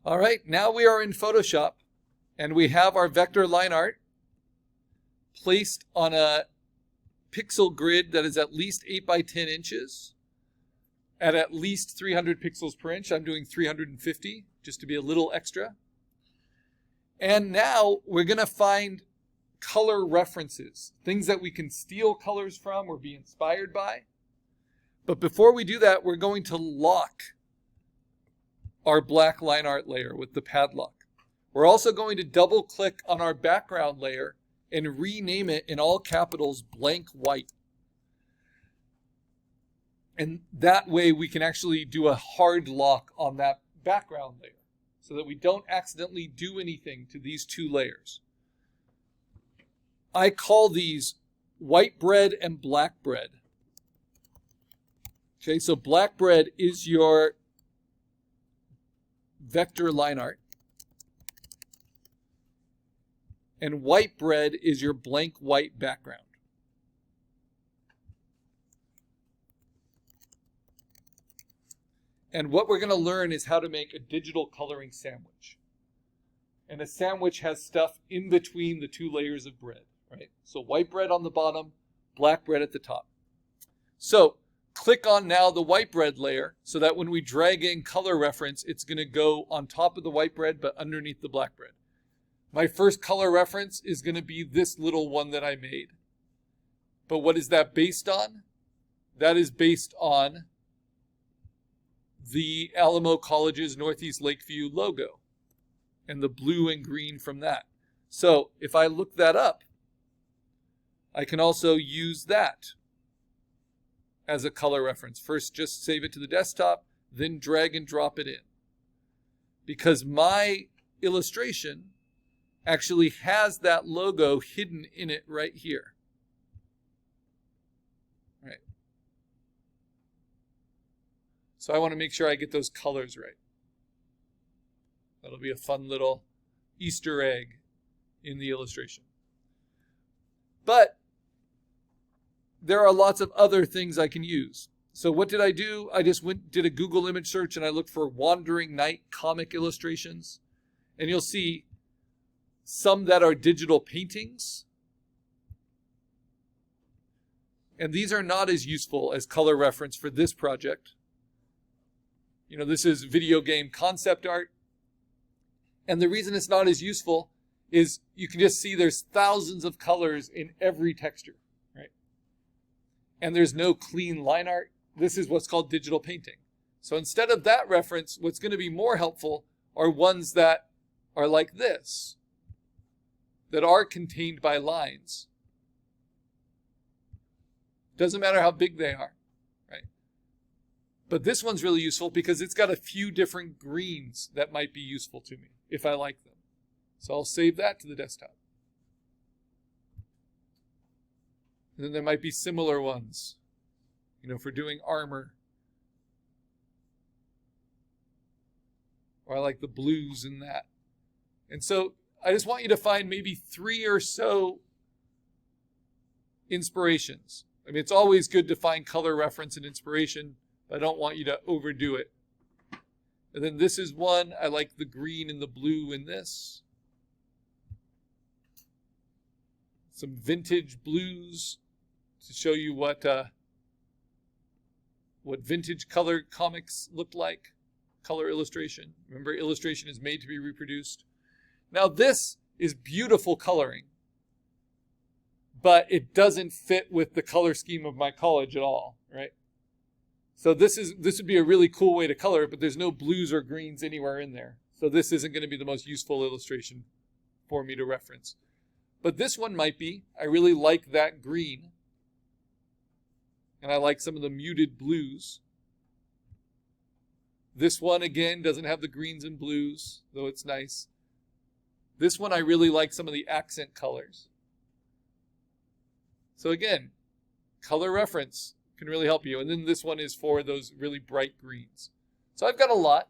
All right, now we are in Photoshop, and we have our vector line art placed on a pixel grid that is at least 8 by 10 inches at least 300 pixels per inch. I'm doing 350 just to be a little extra. And now we're going to find color references, things that we can steal colors from or be inspired by. But before we do that, we're going to lock our black line art layer with the padlock. We're also going to double click on our background layer and rename it in all capitals blank white. And that way we can actually do a hard lock on that background layer so that we don't accidentally do anything to these two layers. I call these white bread and black bread. Okay, so black bread is your vector line art. And white bread is your blank white background. And what we're going to learn is how to make a digital coloring sandwich. And a sandwich has stuff in between the two layers of bread, right? So white bread on the bottom, black bread at the top. So click on now the white bread layer so that when we drag in color reference, it's going to go on top of the white bread but underneath the black bread. My first color reference is going to be this little one that I made. But what is that based on? That is based on the Alamo College's Northeast Lakeview logo and the blue and green from that. So if I look that up, I can also use that as a color reference. First, just save it to the desktop, then drag and drop it in. Because my illustration actually has that logo hidden in it right here. Right. So I want to make sure I get those colors right. That'll be a fun little Easter egg in the illustration. But there are lots of other things I can use. So what did I do? I just did a Google image search and I looked for Wandering Night comic illustrations. And you'll see some that are digital paintings. And these are not as useful as color reference for this project. You know, this is video game concept art. And the reason it's not as useful is you can just see there's thousands of colors in every texture, right? And there's no clean line art. This is what's called digital painting. So instead of that reference, what's going to be more helpful are ones that are like this, that are contained by lines. Doesn't matter how big they are, right? But this one's really useful because it's got a few different greens that might be useful to me if I like them. So I'll save that to the desktop. And then there might be similar ones, you know, for doing armor. Or I like the blues in that. And so I just want you to find maybe 3 or so inspirations. I mean, it's always good to find color reference and inspiration, but I don't want you to overdo it. And then this is one. I like the green and the blue in this. Some vintage blues to show you what vintage color comics look like. Color illustration. Remember, illustration is made to be reproduced. Now this is beautiful coloring, but it doesn't fit with the color scheme of my college at all, right? So this would be a really cool way to color it, but there's no blues or greens anywhere in there. So this isn't going to be the most useful illustration for me to reference. But this one might be. I really like that green. And I like some of the muted blues. This one, again, doesn't have the greens and blues, though it's nice. This one, I really like some of the accent colors. So again, color reference can really help you. And then this one is for those really bright greens. So I've got a lot.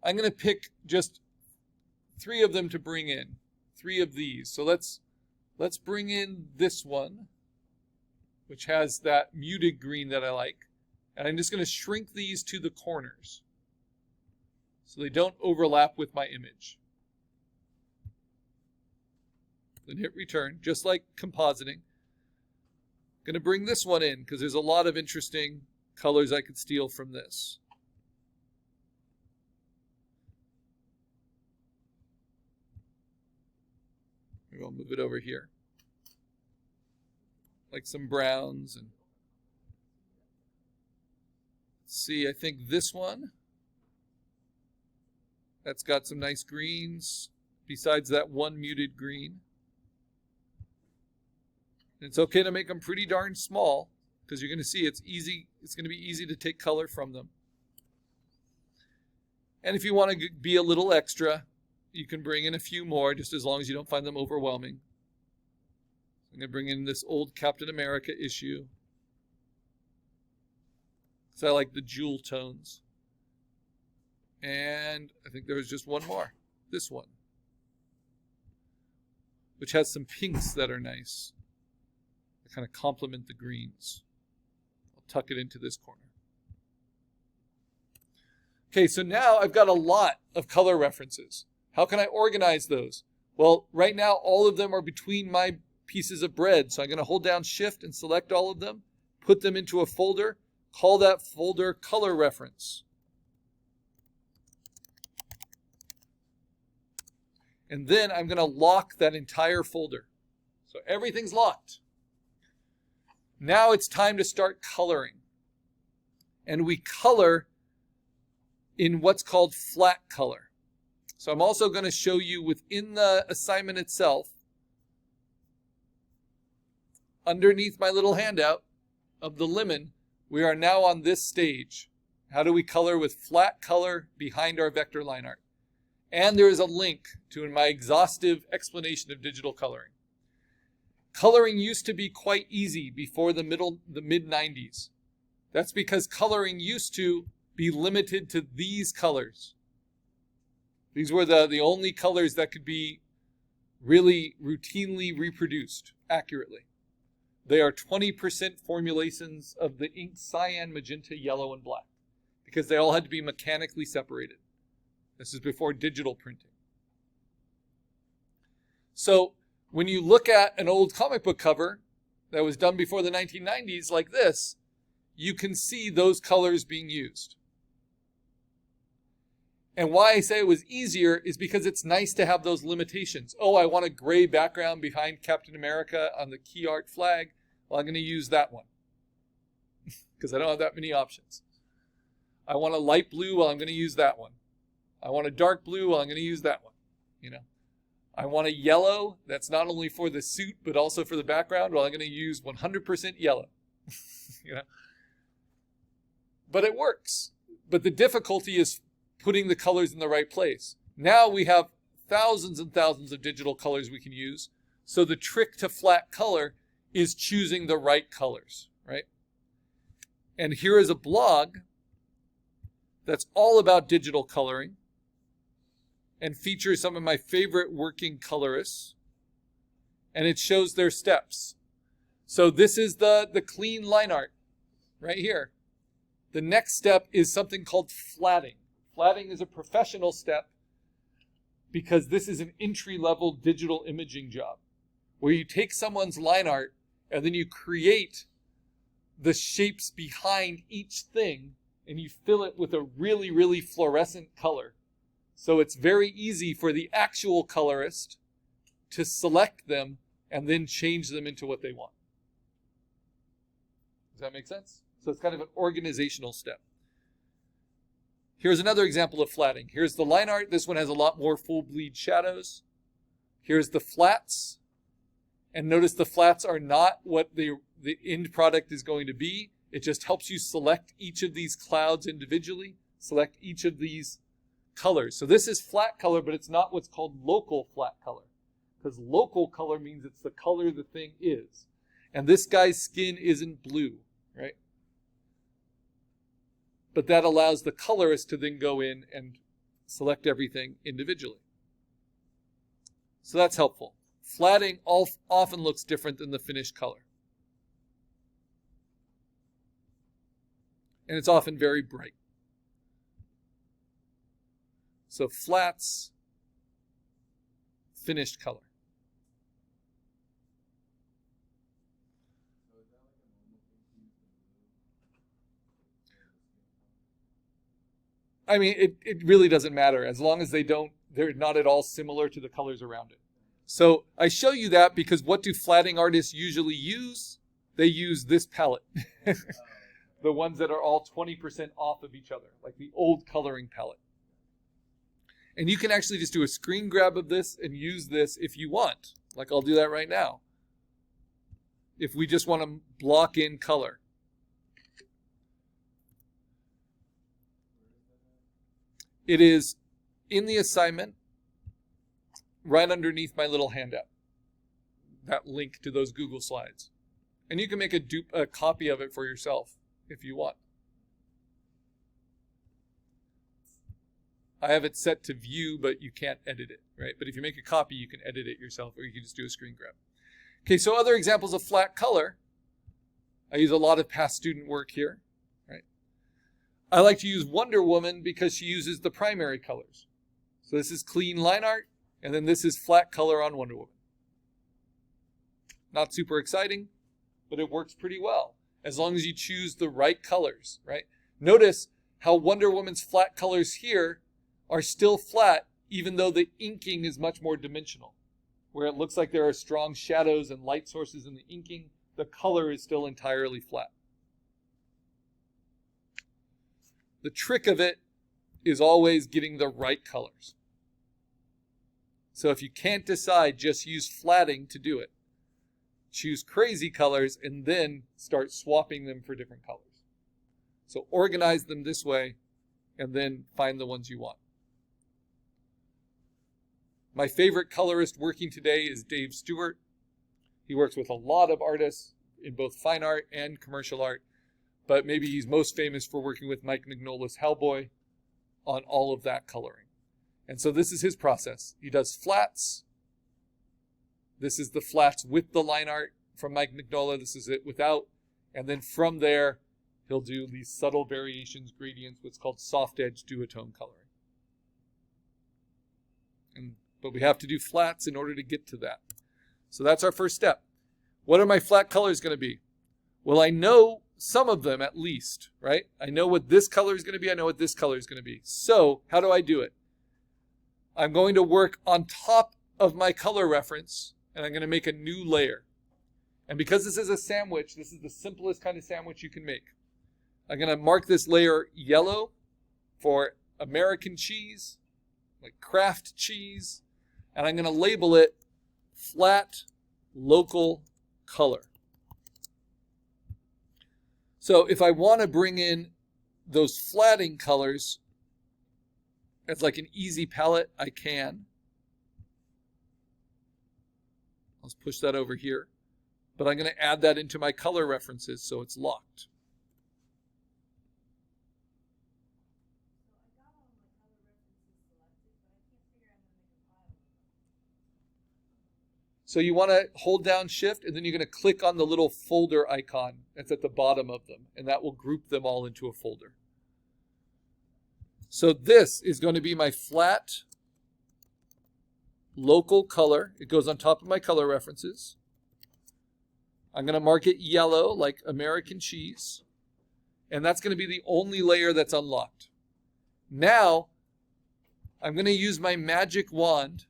I'm going to pick just 3 of them to bring in. 3 of these. So let's bring in this one, which has that muted green that I like. And I'm just going to shrink these to the corners. so they don't overlap with my image. Then hit return, just like compositing. I'm going to bring this one in because there's a lot of interesting colors I could steal from this. Maybe I'll move it over here. Like some browns. And let's see, I think this one, that's got some nice greens besides that one muted green. And it's okay to make them pretty darn small because you're going to see it's going to be easy to take color from them. And if you want to be a little extra, you can bring in a few more just as long as you don't find them overwhelming. I'm going to bring in this old Captain America issue because I like the jewel tones. And I think there was just one more, this one, which has some pinks that are nice. They kind of complement the greens. I'll tuck it into this corner. Okay, so now I've got a lot of color references. How can I organize those? Well, right now all of them are between my pieces of bread. So I'm going to hold down Shift and select all of them, put them into a folder, call that folder color reference. And then I'm going to lock that entire folder. So everything's locked. Now it's time to start coloring. And we color in what's called flat color. So I'm also going to show you within the assignment itself, underneath my little handout of the lemon, we are now on this stage. How do we color with flat color behind our vector line art? And there is a link to my exhaustive explanation of digital coloring. Coloring used to be quite easy before the mid-90s. That's because coloring used to be limited to these colors. These were the only colors that could be really routinely reproduced accurately. They are 20% formulations of the ink cyan, magenta, yellow, and black because they all had to be mechanically separated. This is before digital printing. So when you look at an old comic book cover that was done before the 1990s like this, you can see those colors being used. And why I say it was easier is because it's nice to have those limitations. Oh, I want a gray background behind Captain America on the key art flag. Well, I'm going to use that one because I don't have that many options. I want a light blue. Well, I'm going to use that one. I want a dark blue. Well, I'm going to use that one. I want a yellow that's not only for the suit but also for the background. Well, I'm going to use 100% yellow. But it works. But the difficulty is putting the colors in the right place. Now we have thousands and thousands of digital colors we can use. So the trick to flat color is choosing the right colors, right? And here is a blog that's all about digital coloring and features some of my favorite working colorists. And it shows their steps. So this is the clean line art right here. The next step is something called flatting. Flatting is a professional step because this is an entry-level digital imaging job where you take someone's line art and then you create the shapes behind each thing and you fill it with a really, really fluorescent color. So it's very easy for the actual colorist to select them and then change them into what they want. Does that make sense? So it's kind of an organizational step. Here's another example of flatting. Here's the line art. This one has a lot more full bleed shadows. Here's the flats. And notice the flats are not what the end product is going to be. It just helps you select each of these clouds individually, select each of these colors. So this is flat color, but it's not what's called local flat color. Because local color means it's the color the thing is. And this guy's skin isn't blue, right? But that allows the colorist to then go in and select everything individually. So that's helpful. Flatting often looks different than the finished color. And it's often very bright. So flats, finished color. I mean, it really doesn't matter as long as they're not at all similar to the colors around it. So I show you that because what do flatting artists usually use? They use this palette. The ones that are all 20% off of each other, like the old coloring palette. And you can actually just do a screen grab of this and use this if you want. Like I'll do that right now. If we just want to block in color. It is in the assignment right underneath my little handout. That link to those Google Slides. And you can make a copy of it for yourself if you want. I have it set to view, but you can't edit it, right? But if you make a copy, you can edit it yourself, or you can just do a screen grab. Okay, so other examples of flat color. I use a lot of past student work here, right? I like to use Wonder Woman because she uses the primary colors. So this is clean line art, and then this is flat color on Wonder Woman. Not super exciting, but it works pretty well, as long as you choose the right colors, right? Notice how Wonder Woman's flat colors here are still flat, even though the inking is much more dimensional. Where it looks like there are strong shadows and light sources in the inking, the color is still entirely flat. The trick of it is always getting the right colors. So if you can't decide, just use flatting to do it. Choose crazy colors and then start swapping them for different colors. So organize them this way and then find the ones you want. My favorite colorist working today is Dave Stewart. He works with a lot of artists in both fine art and commercial art, but maybe he's most famous for working with Mike Mignola's Hellboy on all of that coloring. And so this is his process. He does flats. This is the flats with the line art from Mike Mignola. This is it without. And then from there, he'll do these subtle variations, gradients, what's called soft edge duotone coloring. But we have to do flats in order to get to that. So that's our first step. What are my flat colors going to be? Well, I know some of them at least, right? I know what this color is going to be. I know what this color is going to be. So how do I do it? I'm going to work on top of my color reference, and I'm going to make a new layer. And because this is a sandwich, this is the simplest kind of sandwich you can make. I'm going to mark this layer yellow for American cheese, like Kraft cheese, and I'm going to label it flat local color. So if I want to bring in those flatting colors as like an easy palette, I can. Let's push that over here. But I'm going to add that into my color references so it's locked. So you want to hold down Shift, and then you're going to click on the little folder icon that's at the bottom of them, and that will group them all into a folder. So this is going to be my flat local color. It goes on top of my color references. I'm going to mark it yellow like American cheese, and that's going to be the only layer that's unlocked. Now, I'm going to use my magic wand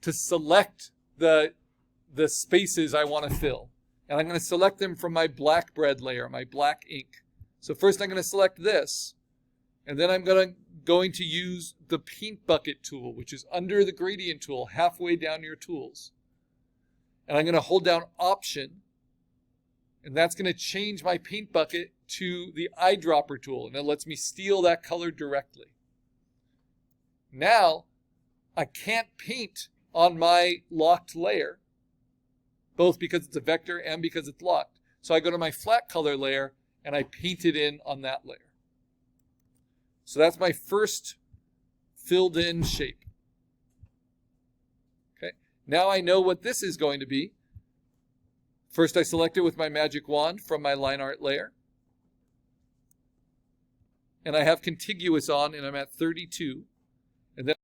to select the spaces I want to fill. And I'm going to select them from my black bread layer, my black ink. So first I'm going to select this, and then I'm going to use the paint bucket tool, which is under the gradient tool, halfway down your tools. And I'm going to hold down Option, and that's going to change my paint bucket to the eyedropper tool, and it lets me steal that color directly. Now, I can't paint on my locked layer, both because it's a vector and because it's locked. So I go to my flat color layer and I paint it in on that layer. So that's my first filled in shape. Okay. Now I know what this is going to be. First I select it with my magic wand from my line art layer. And I have contiguous on, and I'm at 32. And then